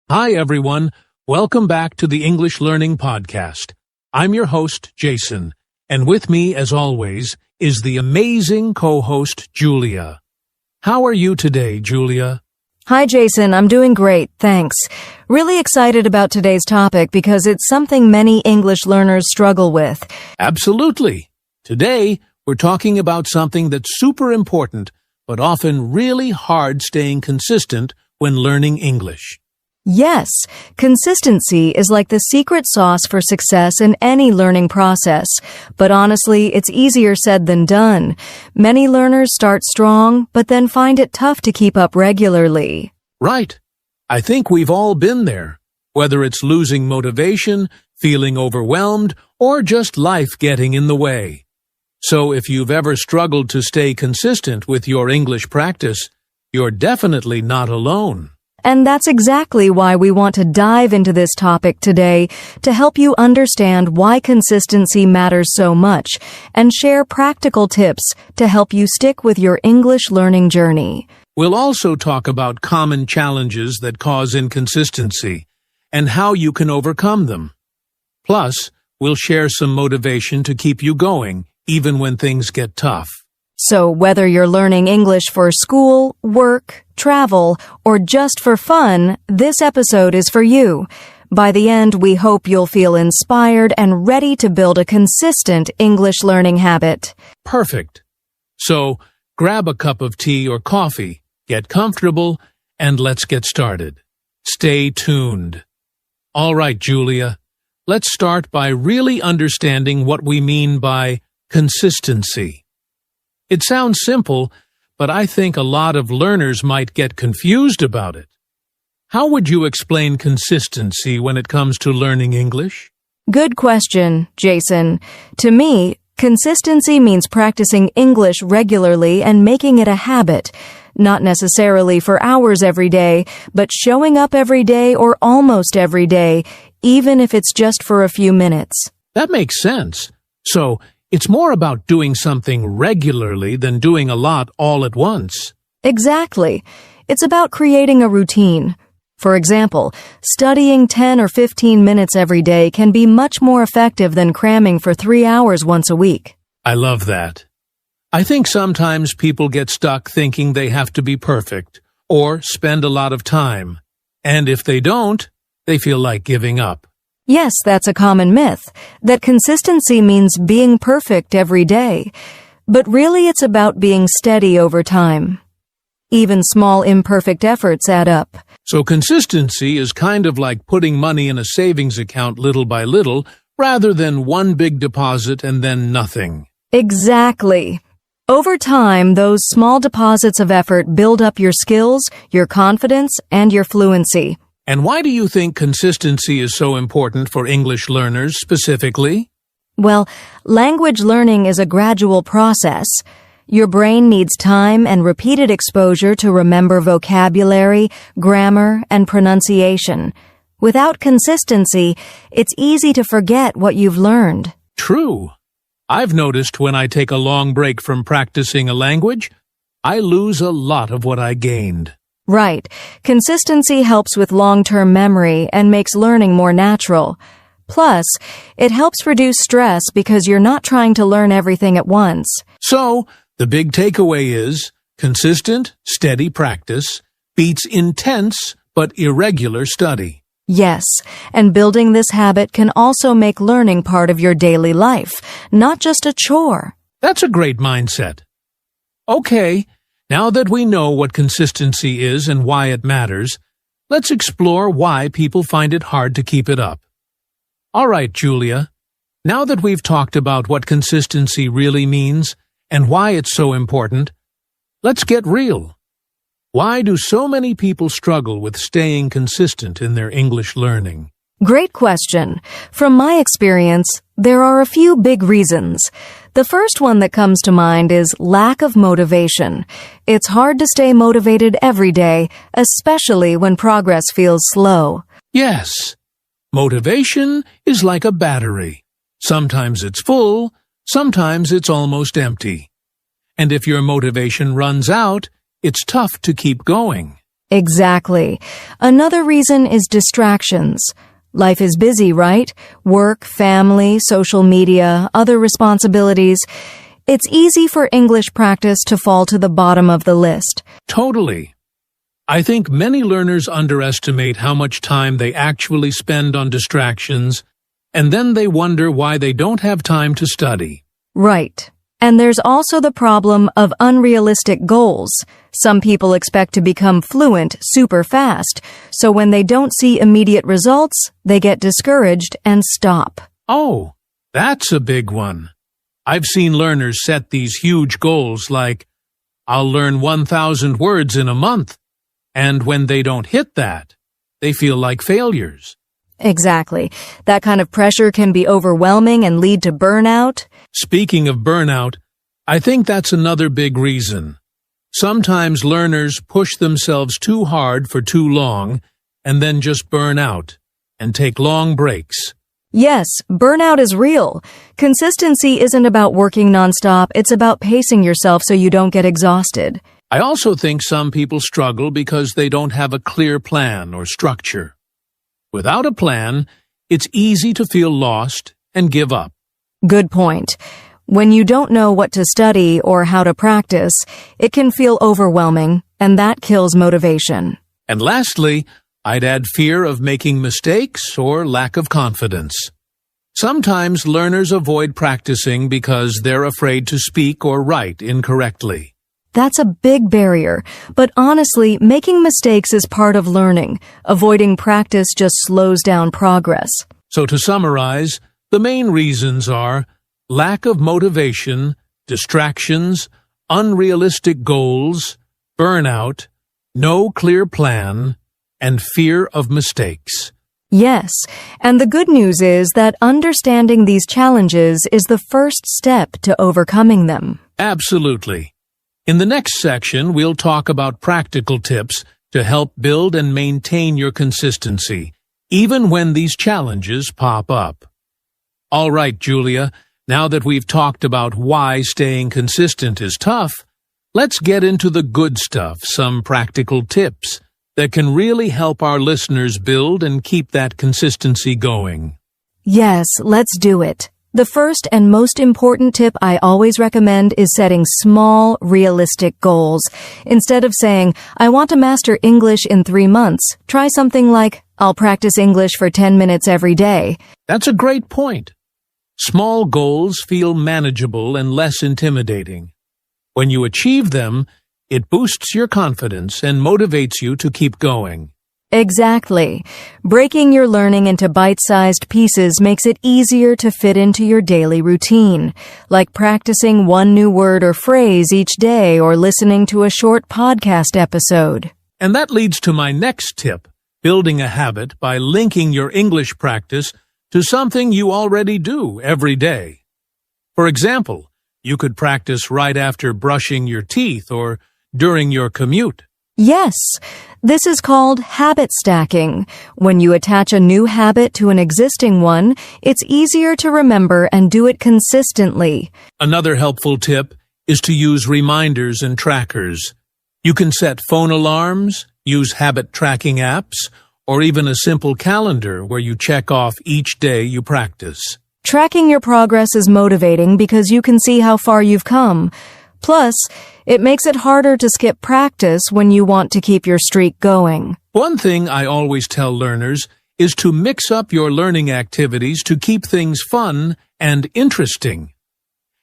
Hi, everyone. Welcome back to the English Learning Podcast. I'm your host, Jason, and with me, as always, is the amazing co-host, Julia. How are you today, Julia? Hi, Jason. I'm doing great, thanks. Really excited about today's topic because it's something many English learners struggle with. Absolutely. Today, we're talking about something that's super important, but often really hard staying consistent when learning English. Yes, consistency is like the secret sauce for success in any learning process. But honestly, it's easier said than done. Many learners start strong, but then find it tough to keep up regularly. Right. I think we've all been there, whether it's losing motivation, feeling overwhelmed, or just life getting in the way. So if you've ever struggled to stay consistent with your English practice, you're definitely not alone. And that's exactly why we want to dive into this topic today, to help you understand why consistency matters so much and share practical tips to help you stick with your English learning journey. We'll also talk about common challenges that cause inconsistency and how you can overcome them. Plus, we'll share some motivation to keep you going, even when things get tough. So whether you're learning English for school, work, travel, or just for fun, this episode is for you. By the end, we hope you'll feel inspired and ready to build a consistent English learning habit. Perfect. So, grab a cup of tea or coffee, get comfortable, and let's get started. Stay tuned. All right, Julia, let's start by really understanding what we mean by consistency. It sounds simple, but I think a lot of learners might get confused about it. How would you explain consistency when it comes to learning English? Good question, Jason. To me, consistency means practicing English regularly and making it a habit. Not necessarily for hours every day, but showing up every day or almost every day, even if it's just for a few minutes. That makes sense. So, it's more about doing something regularly than doing a lot all at once. Exactly. It's about creating a routine. For example, studying 10 or 15 minutes every day can be much more effective than cramming for 3 hours once a week. I love that. I think sometimes people get stuck thinking they have to be perfect or spend a lot of time. And if they don't, they feel like giving up. Yes, that's a common myth, that consistency means being perfect every day. But really it's about being steady over time. Even small imperfect efforts add up. So consistency is kind of like putting money in a savings account little by little, rather than one big deposit and then nothing. Exactly. Over time, those small deposits of effort build up your skills, your confidence, and your fluency. And why do you think consistency is so important for English learners specifically? Well, language learning is a gradual process. Your brain needs time and repeated exposure to remember vocabulary, grammar, and pronunciation. Without consistency, it's easy to forget what you've learned. True. I've noticed when I take a long break from practicing a language, I lose a lot of what I gained. Right. Consistency helps with long-term memory and makes learning more natural. Plus, it helps reduce stress because you're not trying to learn everything at once. So, the big takeaway is, consistent, steady practice beats intense but irregular study. Yes, and building this habit can also make learning part of your daily life, not just a chore. That's a great mindset. Okay. Now that we know what consistency is and why it matters, let's explore why people find it hard to keep it up. All right, Julia, now that we've talked about what consistency really means and why it's so important, let's get real. Why do so many people struggle with staying consistent in their English learning? Great question. From my experience, there are a few big reasons. The first one that comes to mind is lack of motivation. It's hard to stay motivated every day, especially when progress feels slow. Yes. Motivation is like a battery. Sometimes it's full, sometimes it's almost empty. And if your motivation runs out, it's tough to keep going. Exactly. Another reason is distractions. Life is busy, right? Work, family, social media, other responsibilities. It's easy for English practice to fall to the bottom of the list. Totally. I think many learners underestimate how much time they actually spend on distractions, and then they wonder why they don't have time to study. Right. And there's also the problem of unrealistic goals. Some people expect to become fluent super fast, so when they don't see immediate results, they get discouraged and stop. Oh, that's a big one. I've seen learners set these huge goals like, I'll learn 1,000 words in a month, and when they don't hit that, they feel like failures. Exactly. That kind of pressure can be overwhelming and lead to burnout. Speaking of burnout, I think that's another big reason. Sometimes learners push themselves too hard for too long and then just burn out and take long breaks. Yes, burnout is real. Consistency isn't about working nonstop, it's about pacing yourself so you don't get exhausted. I also think some people struggle because they don't have a clear plan or structure. Without a plan, it's easy to feel lost and give up. Good point. When you don't know what to study or how to practice, it can feel overwhelming, and that kills motivation. And lastly, I'd add fear of making mistakes or lack of confidence. Sometimes learners avoid practicing because they're afraid to speak or write incorrectly. That's a big barrier, but honestly, making mistakes is part of learning. Avoiding practice just slows down progress. So to summarize, the main reasons are lack of motivation, distractions, unrealistic goals, burnout, no clear plan, and fear of mistakes. Yes, and the good news is that understanding these challenges is the first step to overcoming them. Absolutely. In the next section, we'll talk about practical tips to help build and maintain your consistency, even when these challenges pop up. All right, Julia, now that we've talked about why staying consistent is tough, let's get into the good stuff, some practical tips that can really help our listeners build and keep that consistency going. Yes, let's do it. The first and most important tip I always recommend is setting small, realistic goals. Instead of saying, I want to master English in 3 months, try something like, I'll practice English for 10 minutes every day. That's a great point. Small goals feel manageable and less intimidating. When you achieve them, it boosts your confidence and motivates you to keep going. Exactly. Breaking your learning into bite-sized pieces makes it easier to fit into your daily routine, like practicing one new word or phrase each day or listening to a short podcast episode. And that leads to my next tip, building a habit by linking your English practice to something you already do every day. For example, you could practice right after brushing your teeth or during your commute. Yes, this is called habit stacking. When you attach a new habit to an existing one, it's easier to remember and do it consistently. Another helpful tip is to use reminders and trackers. You can set phone alarms, use habit tracking apps, or even a simple calendar where you check off each day you practice. Tracking your progress is motivating because you can see how far you've come. Plus, it makes it harder to skip practice when you want to keep your streak going. One thing I always tell learners is to mix up your learning activities to keep things fun and interesting.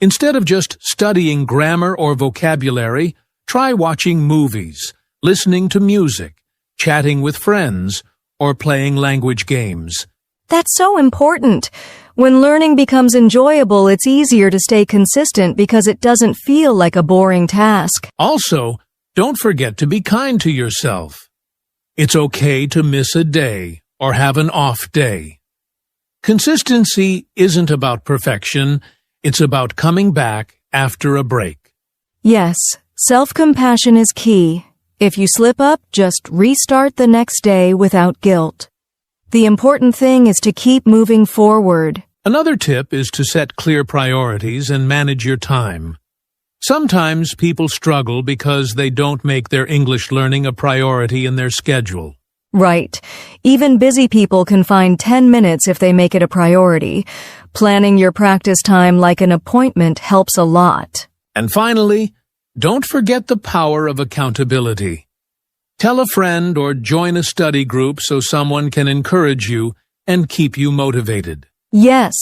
Instead of just studying grammar or vocabulary, try watching movies, listening to music, chatting with friends, or playing language games. That's so important. When learning becomes enjoyable, it's easier to stay consistent because it doesn't feel like a boring task. Also, don't forget to be kind to yourself. It's okay to miss a day or have an off day. Consistency isn't about perfection, it's about coming back after a break. Yes, self-compassion is key. If you slip up, just restart the next day without guilt. The important thing is to keep moving forward. Another tip is to set clear priorities and manage your time. Sometimes people struggle because they don't make their English learning a priority in their schedule. Right. Even busy people can find 10 minutes if they make it a priority. Planning your practice time like an appointment helps a lot. And finally, don't forget the power of accountability. Tell a friend or join a study group so someone can encourage you and keep you motivated. Yes,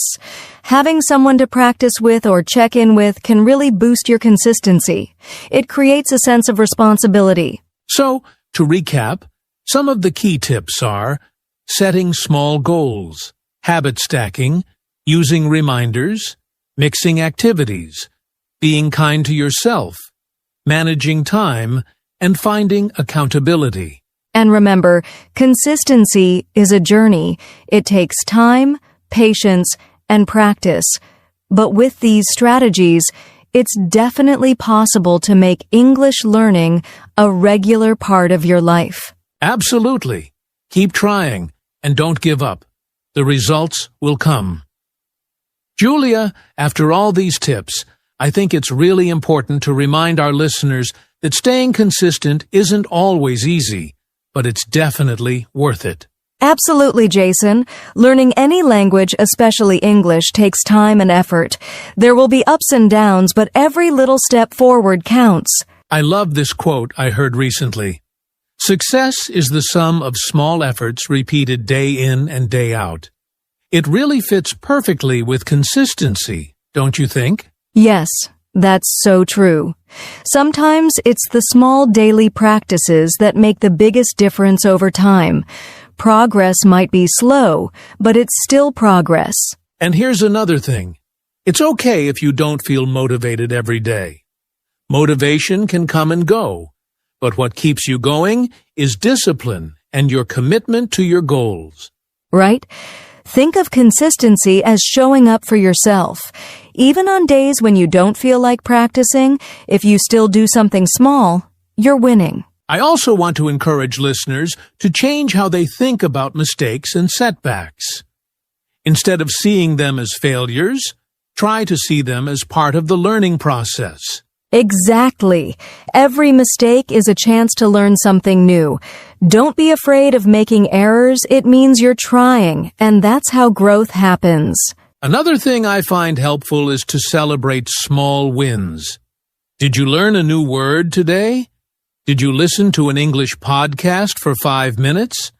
having someone to practice with or check in with can really boost your consistency. It creates a sense of responsibility. So, to recap, some of the key tips are setting small goals, habit stacking, using reminders, mixing activities, being kind to yourself, managing time, and finding accountability. And remember, consistency is a journey. It takes time, patience, and practice. But with these strategies, it's definitely possible to make English learning a regular part of your life. Absolutely. Keep trying and don't give up. The results will come. Julia, after all these tips, I think it's really important to remind our listeners that staying consistent isn't always easy, but it's definitely worth it. Absolutely, Jason. Learning any language, especially English, takes time and effort. There will be ups and downs, but every little step forward counts. I love this quote I heard recently. Success is the sum of small efforts repeated day in and day out. It really fits perfectly with consistency, don't you think? Yes, that's so true. Sometimes it's the small daily practices that make the biggest difference over time. Progress might be slow, but it's still progress. And here's another thing. It's okay if you don't feel motivated every day. Motivation can come and go, but what keeps you going is discipline and your commitment to your goals. Right? Think of consistency as showing up for yourself. Even on days when you don't feel like practicing, if you still do something small, you're winning. I also want to encourage listeners to change how they think about mistakes and setbacks. Instead of seeing them as failures, try to see them as part of the learning process. Exactly. Every mistake is a chance to learn something new. Don't be afraid of making errors. It means you're trying, and that's how growth happens. Another thing I find helpful is to celebrate small wins. Did you learn a new word today? Did you listen to an English podcast for 5 minutes?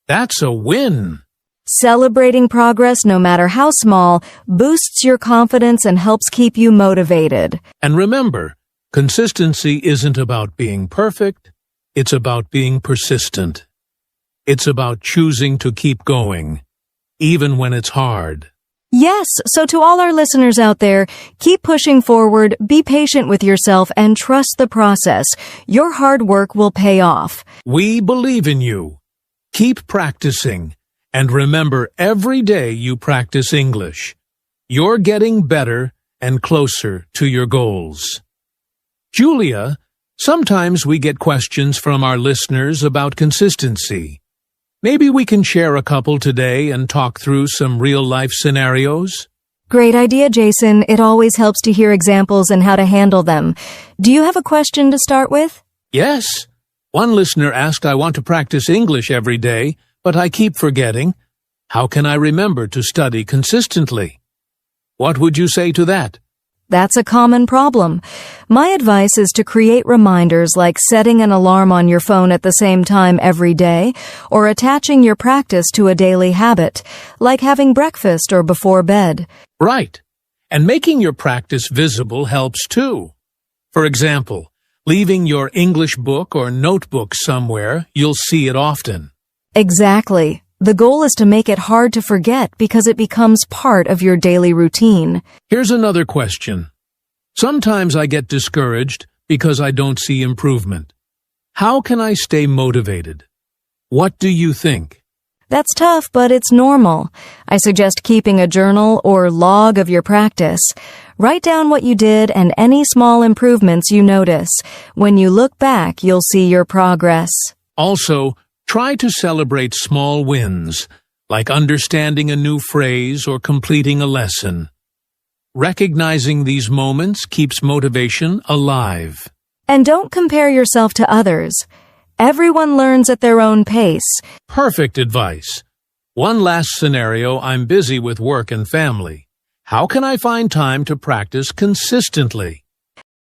That's a win. Celebrating progress, no matter how small, boosts your confidence and helps keep you motivated. And remember, consistency isn't about being perfect. It's about being persistent. It's about choosing to keep going, even when it's hard. Yes, so to all our listeners out there, keep pushing forward, be patient with yourself, and trust the process. Your hard work will pay off. We believe in you. Keep practicing. And remember, every day you practice English, you're getting better and closer to your goals. Julia, sometimes we get questions from our listeners about consistency. Maybe we can share a couple today and talk through some real-life scenarios? Great idea, Jason. It always helps to hear examples and how to handle them. Do you have a question to start with? Yes. One listener asked, I want to practice English every day, but I keep forgetting. How can I remember to study consistently? What would you say to that? That's a common problem. My advice is to create reminders like setting an alarm on your phone at the same time every day, or attaching your practice to a daily habit, like having breakfast or before bed. Right. And making your practice visible helps too. For example, leaving your English book or notebook somewhere, you'll see it often. Exactly. The goal is to make it hard to forget because it becomes part of your daily routine. Here's another question. Sometimes I get discouraged because I don't see improvement. How can I stay motivated? What do you think? That's tough, but it's normal. I suggest keeping a journal or log of your practice. Write down what you did and any small improvements you notice. When you look back, you'll see your progress. Also, try to celebrate small wins, like understanding a new phrase or completing a lesson. Recognizing these moments keeps motivation alive. And don't compare yourself to others. Everyone learns at their own pace. Perfect advice. One last scenario: I'm busy with work and family. How can I find time to practice consistently?